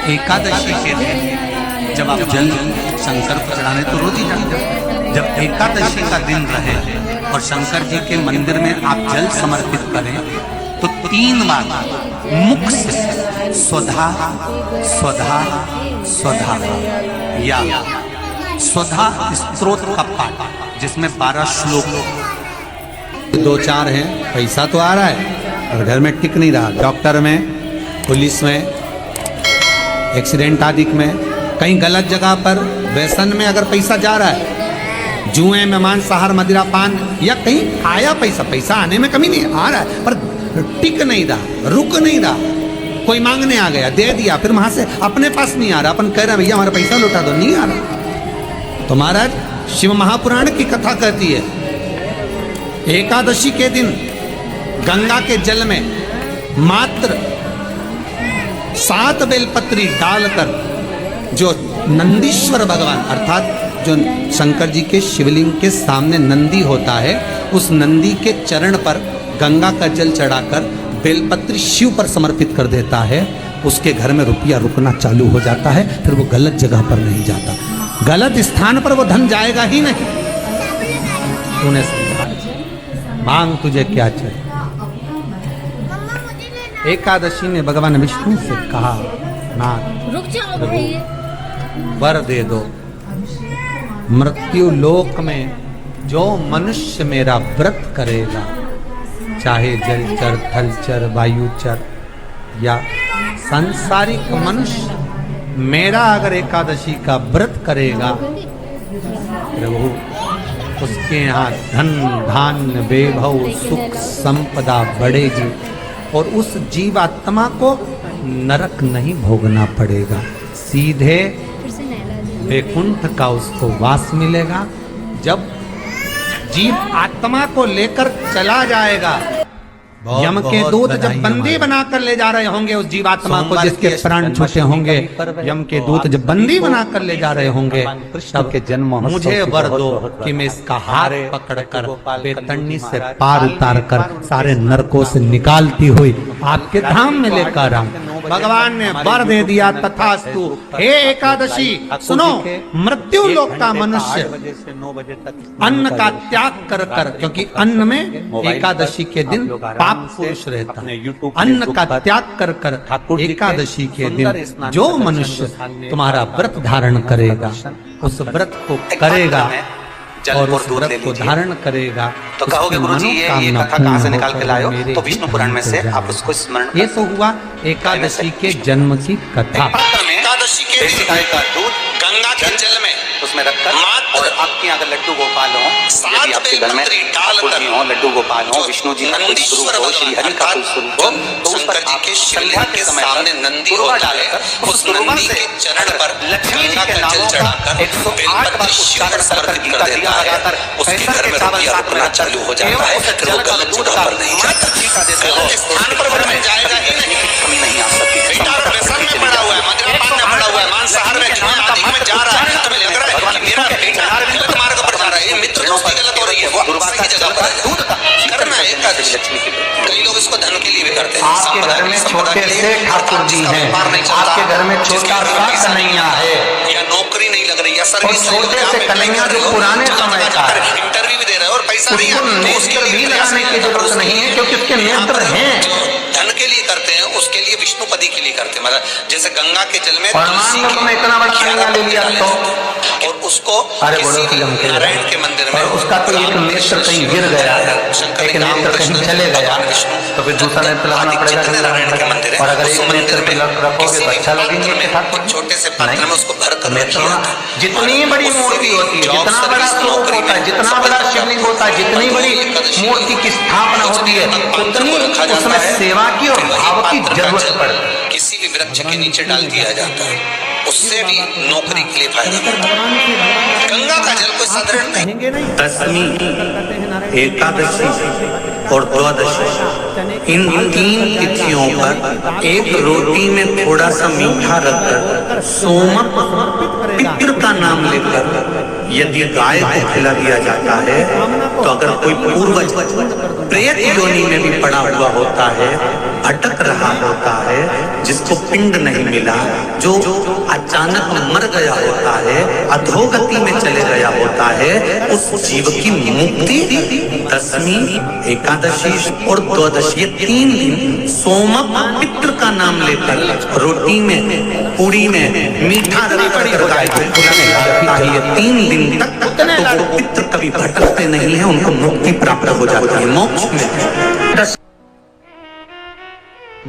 एकादशी के दिन जब आप जल शंकर को चढ़ाने तो रोज ही जाते, जब एकादशी का दिन रहे और शंकर जी के मंदिर में आप जल समर्पित करें तो 3 बार मुख से स्वधा स्वधा स्वधा या स्वधा स्तोत्र का पाठ, जिसमें 12 श्लोक 2-4 हैं। पैसा तो आ रहा है और घर में टिक नहीं रहा। डॉक्टर में, पुलिस में, एक्सीडेंट आदि में, कहीं गलत जगह पर व्यसन में अगर पैसा जा रहा है, जुए में, मांसाहार, मदिरा पान, या कहीं आया पैसा, पैसा आने में कमी नहीं, आ रहा है पर टिक नहीं रहा, रुक नहीं रहा। कोई मांगने आ गया, दे दिया, फिर वहां से अपने पास नहीं आ रहा, अपन कह रहे भैया हमारा पैसा लौटा दो, नहीं आ रहा। तो महाराज शिव महापुराण की कथा कहती है एकादशी के दिन गंगा के जल में मात्र 7 बेलपत्री डालकर जो नंदीश्वर भगवान अर्थात जो शंकर जी के शिवलिंग के सामने नंदी होता है, उस नंदी के चरण पर गंगा का जल चढ़ाकर बेलपत्री शिव पर समर्पित कर देता है, उसके घर में रुपया रुकना चालू हो जाता है। फिर वो गलत जगह पर नहीं जाता, गलत स्थान पर वो धन जाएगा ही नहीं। तूने मांग तुझे क्या चाहिए। एकादशी ने भगवान विष्णु से कहा, नाथ रुक जाओ भाई, वर दे दो, मृत्यु लोक में जो मनुष्य मेरा व्रत करेगा, चाहे जलचर, थलचर, वायुचर या सांसारिक मनुष्य, मेरा अगर एकादशी का व्रत करेगा, प्रभु उसके यहाँ धन धान्य वैभव सुख संपदा बढ़ेगी और उस जीवात्मा को नरक नहीं भोगना पड़ेगा, सीधे वैकुंठ का उसको वास मिलेगा। जब जीव आत्मा को लेकर चला जाएगा, यम के दूत जब बंदी बनाकर ले जा रहे होंगे उस जीवात्मा को, जिसके प्राण छूटे होंगे, यम के दूत जब बंदी बनाकर ले जा रहे होंगे, तब के जन्म मुझे वर दो कि मैं इसका हाथ पकड़कर बेतरनी से पार उतार कर सारे नरकों से निकालती हुई आपके धाम में लेकर आऊं। भगवान ने वर दे दिया, तथास्तु। हे एकादशी सुनो, मृत्यु लोक का मनुष्य अन्न का त्याग कर कर, क्योंकि अन्न में एकादशी के दिन पाप पुरुष रहता है, अन्न का त्याग कर कर एकादशी के दिन जो मनुष्य तुम्हारा व्रत धारण करेगा, उस व्रत को करेगा और उस व्रत को धारण करेगा, तो कहोगे गुरुजी ये कथा कहाँ से निकाल के लाए हो? तो विष्णु पुराण में से आप उसको स्मरण। ये तो हुआ एकादशी के जन्म की कथा। एकादशी के दिन गाय का दूध गंगा के जल में उसमें रखकर, और आपके यहाँ अगर लड्डू गोपाल हो, यदि आपके घर में ठाकुर हो, लड्डू गोपाल हो, विष्णु जी का कोई स्वरूप हो, श्री हरि का कोई स्वरूप हो, तो उस पर आपके संध्या के सामने नंदी होता है, उस नंदी के चरण पर गंगा का जल चढ़ाकर 108 बार शिव पर समर्पित कर देता है, उसके घर में रुपया रुकना चालू हो जाता है, फिर वो गलत जगह पर नहीं जाता, गलत स्थान पर वो जाएगा ही नहीं, कमी नहीं आ सकती। बेटा व्यसन में पड़ा हुआ है, मदिरापान में पड़ा हुआ है, मांसाहार में आदि में जा रहा है, तुम्हें लग रहा है कि मेरा बेटा गलत मार्ग पर जा रहा है, ये मित्र दोस्ती गलत हो रही है, वो सही जगह पर करना है एकादशी। कई लोग इसको धन के लिए भी करते हैं। आपके घर में छोटे से ठाकुर जी हैं, आपके घर में छोटा सा कन्हैया है, या नौकरी नहीं लग रही, या सर्विस छोटे से कन्हैया जो पुराने समय का इंटरव्यू भी दे रहे हो और पैसा नहीं है, उसके भी लगाने की जरूरत नहीं है, क्योंकि उसके नेत्र हैं। धन के लिए करते हैं, उसके लिए विष्णुपदी के लिए करते हैं। मतलब जैसे गंगा के जल में तुमने इतना बड़ा कन्हैया ले लिया तो, और उसको नारायण के मंदिर में उसका तो एक नेत्र कहीं गिर गया, एक नेत्र कहीं चले गया, तो फिर दूसरा नेत्र लगाना पड़ेगा नारायण के मंदिर। और अगर एक नेत्र पे रखोगे तो अच्छा लगेंगे, छोटे से पात्र में उसको भर कर जितनी बड़ी मूर्ति होती है, जितना बड़ा स्वरूप होता है, जितना बड़ा शिवलिंग होता है, जितनी बड़ी मूर्ति की स्थापना होती है, उतनी उसमें सेवा की और भाव की जरूरत पड़ती है। किसी भी वृक्ष के नीचे डाल दिया जाता है, उससे भी नौकरी के लिए फायदा मिलता है। गंगा का जल कोई साधारण नहीं। दशमी, एकादशी और द्वादशी, इन 3 तिथियों पर एक रोटी में थोड़ा सा मीठा रखकर सोमक पितृ का नाम लेकर यदि गाय को खिला दिया जाता है, तो अगर कोई पूर्वज प्रेत योनि में भी पड़ा हुआ होता है, भटक रहा होता है, जिसको पिंड नहीं मिला, जो अचानक मर गया होता है, अधोगति में चले गया होता है, उस जीव की मुक्ति दशमी, एकादशी और द्वादशी, ये 3 दिन सोमक पितृ का नाम लेकर रोटी में, पूरी में मीठा रगड़ ये 3 दिन तक तो वो पितृ कभी भटकते नहीं है, उनको मुक्ति प्राप्त हो जाती है मोक्ष में।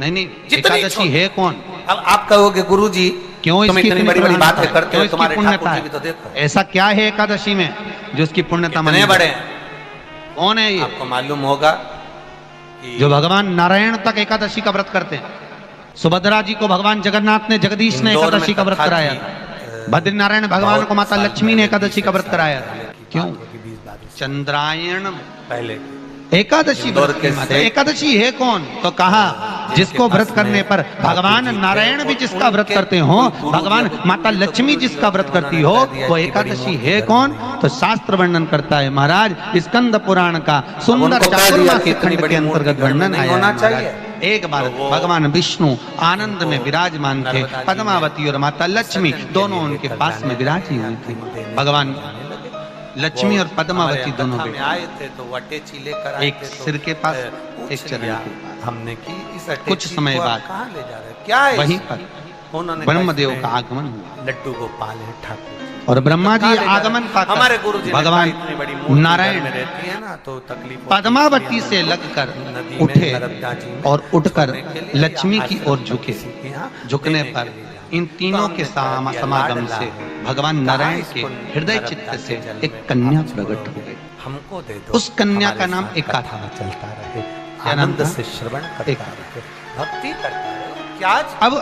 नहीं, एकादशी है कौन? अब आप कहोगे गुरुजी क्यों तुम इसकी इतनी बड़ी-बड़ी बातें करते क्यों हो, इसकी तुम्हारे पुण्यता ठाकुर जी भी तो है? देखो ऐसा क्या है एकादशी में जो इसकी पुण्यता कितने मानी बड़े जाए? हैं। कौन है ये आपको मालूम होगा कि जो भगवान नारायण तक एकादशी का व्रत करते हैं? सुभद्रा जी को भगवान जगन्नाथ ने, जगदीश ने इंदौर में एकादशी का व्रत कथा कराया थी, था। बद्रीनारायण भगवान को माता लक्ष्मी ने एकादशी का व्रत कराया था। क्यों? चंद्रायण पहले एकादशी इंदौर व्रत के की माता। से- एकादशी है कौन? तो कहा जिसको व्रत करने पर भगवान नारायण भी जिसका व्रत करते हो, भगवान माता लक्ष्मी जिसका व्रत करती हो, वो एकादशी है कौन? तो शास्त्र वर्णन करता है महाराज, स्कंद पुराण का सुंदर उनको कह दिया चातुर्मास्य कि इतनी खंड बड़ी के अंतर्गत मूर्ति घर में वर्णन नहीं आया होना है चाहिए। महाराज। एक बार भगवान विष्णु आनंद में विराजमान थे, पद्मावती और माता लक्ष्मी दोनों उनके पास में विराजी हुई थी। भगवान लक्ष्मी और पद्मावती दोनों में बेटे, आए थे तो वटेची लेकर आए एक थे, तो सिर के पास, पूछ एक चरण लिया के पास। हमने की इस अटेची कुछ समय को आप बाद कहाँ ले जा रहे हैं? क्या है वहीं इसमें? पर उन्होंने ब्रह्मदेव कहा, का इसमें आगमन हुआ लड्डू गोपाल है ठाकुर जी। और ब्रह्मा जी कहाँ ले जा रहे हैं? आगमन पाकर हमारे गुरु जी ने भगवान कहा, इतनी बड़ी मूर्ति नारायण घर में रहती है ना तो तकलीफ होती है। पद्मावती से लगकर नदी में, उठे नर्मदा जी में और उठकर छोड़ने के लिए लक्ष्मी की आश्रम ओर में झुके। किसी के यहाँ झुकने देने पर के लिए जाए। इन तीनों तो के हमने कह दिया, समागम लाडला से है। भगवान कहाँ नारायण के इसको हृदय नर्मदा चित्त के से जल एक में कन्या कहाँ प्रकट हो छोड़ोगे? गई। हमको दे दो, उस कन्या का हमारे नाम साथ एका कथा था। चलता रहे, क्या नाम आनंद था? से श्रवण करता एका। रहे, भक्ति करता रहे। क्या अब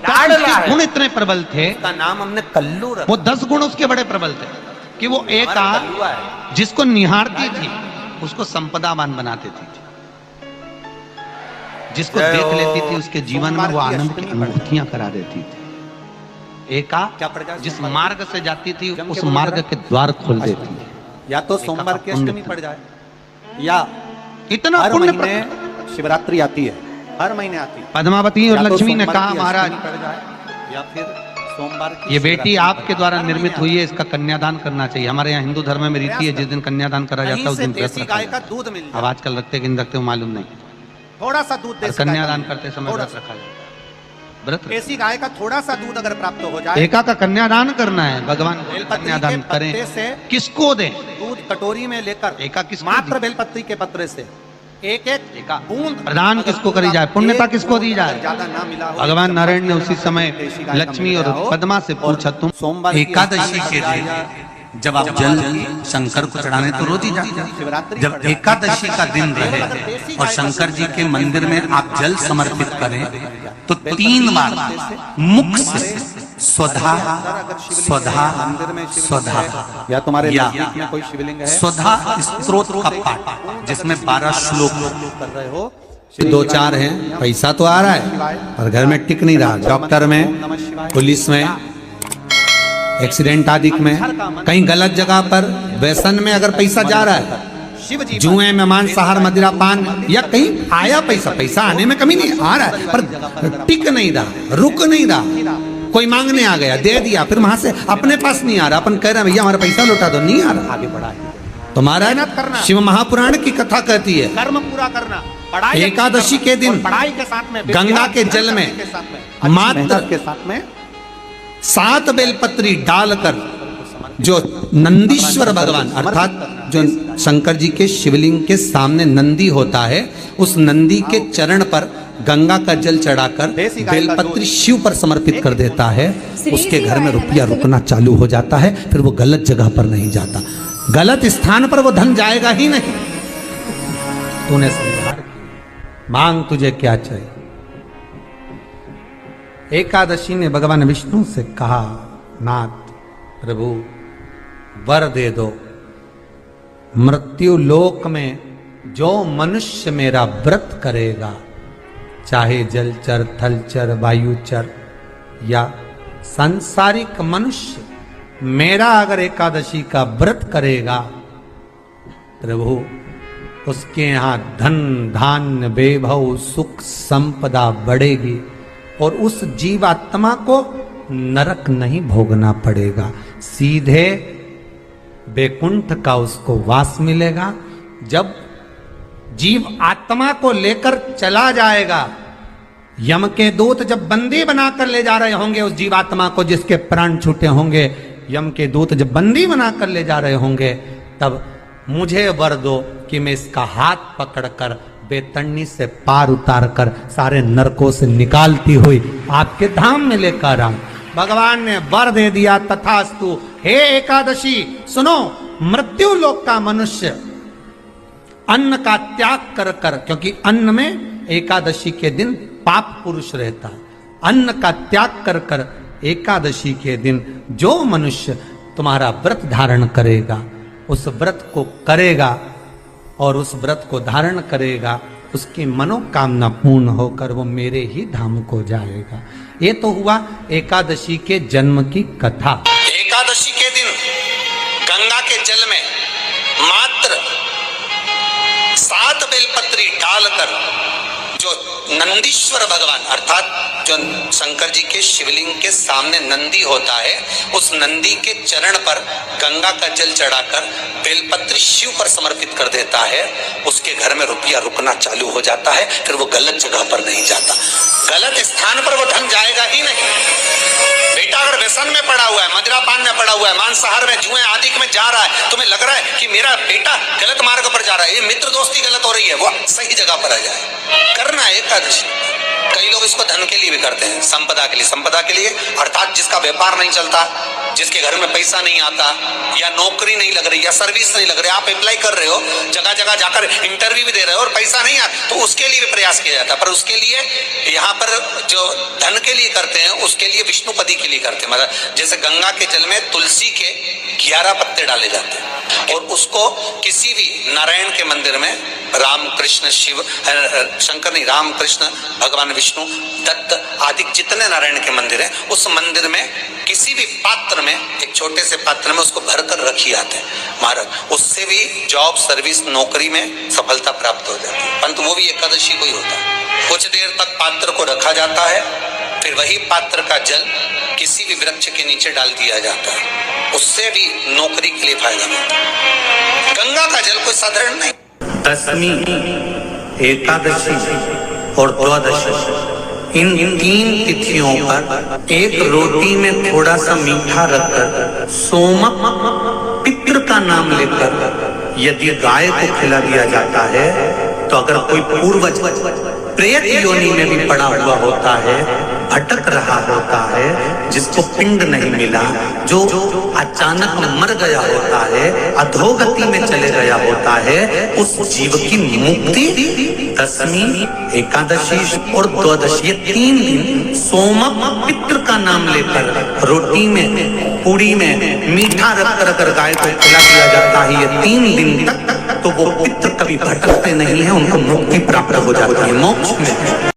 लाडला है। गुण इतने प्रबल थे, उसका नाम हमने कल्लू रखा। वो 10 गुण उसके बड़े प्रबल थे कि वो एका हमारा कल्लुआ है। जिसको निहारती थी उसको संपदावान बना देती थी, जिसको जय देख हो। लेती थी उसके जीवन में वो सोमवार की आनंद की अष्टमी अनुभूतियां करा देती थी। एका क्या पड़ जाए? जिस मार्ग से जाती थी जम के उस बोलो मार्ग जरा। के द्वार खोल देती थी। या तो सोमवार की अष्टमी पड़ जाए या इतना हर पुण्य महीने शिवरात्रि आती है, हर महीने आती है। पद्मावती और या तो लक्ष्मी ने सोमवार कहा की महाराज अष्टमी पड़ जाए या फिर सोमवार की ये बेटी शिवरात्रि आपके पड़ द्वारा जाए। निर्मित हुई है, इसका कन्यादान करना चाहिए। हमारे यहाँ हिंदू धर्म में रीति है जिस दिन कन्यादान करा जाता है कहीं उस से दिन व्रत देसी रखा गाय का जाता है। दूध मिल अब जाए, आजकल रखते कि नहीं रखते हो मालूम नहीं, थोड़ा सा दूध और देसी गाय का कन्यादान मिल करते जाए, समय थोड़ा व्रत सा। रखा जाए। व्रत रखा। देसी गाय का थोड़ा सा दूध अगर प्राप्त हो जाए, एका का कन्यादान करना है, भगवान को बेलपत्री कन्यादान के करें। पत्ते से किसको दें? दूध कटोरी में लेकर एका किसको मात्र दी? बेलपत्री के पत्रे से एक एक एका बूंद प्रदान अगर किसको दूध करी आप जाए? पुण्यता एक किसको बूंद दी जाए? अगर ज्यादा ना मिला हो, भगवान एक नारायण ने चम्मच उसी समय देसी गाय का लक्ष्मी मिल और गया हो, पद्मा से और पूछा, तुम सोमवार की एकादशी अष्टमी के पड़ दिन जाए, जब आप जल शंकर को चढ़ाने तो रोज ही जाते हैं। जब एकादशी का दिन रहे और शंकर जी के मंदिर में आप जल समर्पित करें तो 3 बार मुख से स्वधा स्वधा स्वधा या तुम्हारे या नजदीक में कोई शिवलिंग है, स्वधा स्त्रोत का पाठ जिसमें 12 श्लोक कर रहे हो, 2-4 हैं, पैसा तो आ रहा है पर घर में टिक नहीं रहा। डॉक्टर में, पुलिस में, एक्सीडेंट आदि में, कहीं गलत जगह पर, व्यसन में अगर पैसा जा रहा है, शिव जी जुए में, मांसाहार, मदिरा पान, या कहीं आया पैसा, पैसा आने में कमी नहीं, आ रहा है पर टिक नहीं रहा, रुक नहीं रहा। कोई मांगने आ गया, दे दिया, फिर वहां से अपने पास नहीं आ रहा, अपन कह रहे हैं भैया हमारा पैसा लौटा दो, नहीं आ रहा। आगे बढ़ा है। तो महाराज शिव महापुराण की कथा कहती है कर्म पूरा करना, पढ़ाई एकादशी के दिन और पढ़ाई के साथ में गंगा के जल में के साथ में अच्छी मात्र मेहनत के साथ में 7 बेलपत्री डालकर जो नंदीश्वर भगवान अर्थात जो शंकर जी के शिवलिंग के सामने नंदी होता है, उस नंदी के चरण पर गंगा का जल चढ़ाकर बेलपत्री शिव पर समर्पित कर देता है, उसके घर में रुपया रुकना चालू हो जाता है, फिर वो गलत जगह पर नहीं जाता, गलत स्थान पर वो धन जाएगा ही नहीं। तूने संहार किया, मांग तुझे क्या चाहिए। एकादशी ने भगवान विष्णु से कहा, नाथ प्रभु वर दे दो, मृत्यु लोक में जो मनुष्य मेरा व्रत करेगा, चाहे जलचर, थलचर, वायुचर या सांसारिक मनुष्य, मेरा अगर एकादशी का व्रत करेगा, प्रभु उसके यहाँ धन धान्य वैभव सुख संपदा बढ़ेगी और उस जीवात्मा को नरक नहीं भोगना पड़ेगा, सीधे वैकुंठ का उसको वास मिलेगा। जब जीव आत्मा को लेकर चला जाएगा, यम के दूत जब बंदी बनाकर ले जा रहे होंगे उस जीवात्मा को, जिसके प्राण छूटे होंगे, यम के दूत जब बंदी बनाकर ले जा रहे होंगे, तब मुझे वर दो कि मैं इसका हाथ पकड़कर बेतन्नी से पार उतार कर सारे नरकों से निकालती हुई आपके धाम में लेकर आऊं। भगवान ने वर दे दिया, तथास्तु। हे एकादशी सुनो, मृत्यु लोक का मनुष्य अन्न का त्याग कर कर, क्योंकि अन्न में एकादशी के दिन पाप पुरुष रहता है, अन्न का त्याग कर कर एकादशी के दिन जो मनुष्य तुम्हारा व्रत धारण करेगा, उस व्रत को करेगा और उस व्रत को धारण करेगा, उसकी मनोकामना पूर्ण होकर वो मेरे ही धाम को जाएगा। ये तो हुआ एकादशी के जन्म की कथा। एकादशी के दिन गंगा के जल में मात्र 7 बेलपत्री डालकर जो नंदीश्वर भगवान अर्थात जो शंकर जी के शिवलिंग के सामने नंदी होता है, उस नंदी के चरण पर गंगा का जल चढ़ाकर बेलपत्री शिव पर समर्पित कर देता है, उसके घर में रुपया रुकना चालू हो जाता है। फिर वो गलत जगह पर नहीं जाता, गलत स्थान पर वो धन जाएगा ही नहीं। बेटा अगर व्यसन में पड़ा हुआ है, मदिरापान में पड़ा हुआ है, मांसाहार में, जुए आदि में जा रहा है, तुम्हें लग रहा है कि मेरा बेटा गलत मार्ग पर जा रहा है, ये मित्र दोस्ती गलत हो रही है, वो सही जगह पर आ जाए। करना है एकादशी। कई लोग इसको धन के लिए भी करते हैं, संपदा के लिए। संपदा के लिए अर्थात जिसका व्यापार नहीं चलता, जिसके घर में पैसा नहीं आता, या नौकरी नहीं लग रही, या सर्विस नहीं लग रही, आप अप्लाई कर रहे हो, जगह जगह जाकर इंटरव्यू भी दे रहे हो और पैसा नहीं आता, तो उसके लिए भी प्रयास किया जाता है। पर उसके लिए यहाँ पर जो धन के लिए करते हैं, उसके लिए विष्णुपदी के लिए करते हैं। मतलब जैसे गंगा के जल में तुलसी के 11 पत्ते डाले जाते हैं और उसको किसी भी नारायण के मंदिर में राम कृष्ण शिव शंकर नहीं, राम कृष्ण भगवान विष्णु दत्त आदि जितने नारायण के मंदिर हैं, उस मंदिर में किसी भी पात्र में, एक छोटे से पात्र में उसको भरकर रखी आते हैं महाराज। उससे भी जॉब सर्विस नौकरी में सफलता प्राप्त हो जाती है। परंतु वो भी एकादशी को ही होता है। कुछ देर तक पात्र को रखा जाता है, फिर वही पात्र का जल किसी भी वृक्ष के नीचे डाल दिया जाता है, उससे भी नौकरी के लिए फायदा मिलता है। गंगा का जल कोई साधारण नहीं। दशमी, एकादशी और द्वादशी, इन 3 तिथियों पर एक रोटी में थोड़ा सा मीठा रखकर सोमक पितृ का नाम लेकर यदि गाय को खिला दिया जाता है, तो अगर कोई पूर्वज प्रेत योनि में भी पड़ा हुआ होता है, भटक रहा होता है, जिसको पिंड नहीं मिला, जो अचानक मर गया होता है, अधोगति में चले गया होता है, उस जीव की मुक्ति दशमी, एकादशी और द्वादशी, ये 3 दिन सोमक पितृ का नाम लेकर रोटी में, पूड़ी में मीठा रखकर अगर गाय को खिला दिया जाता है, ये 3 दिन तक, तो वो पितृ कभी भटकते नहीं है, उनको मुक्ति प्राप्त हो जाती है, मोक्ष में।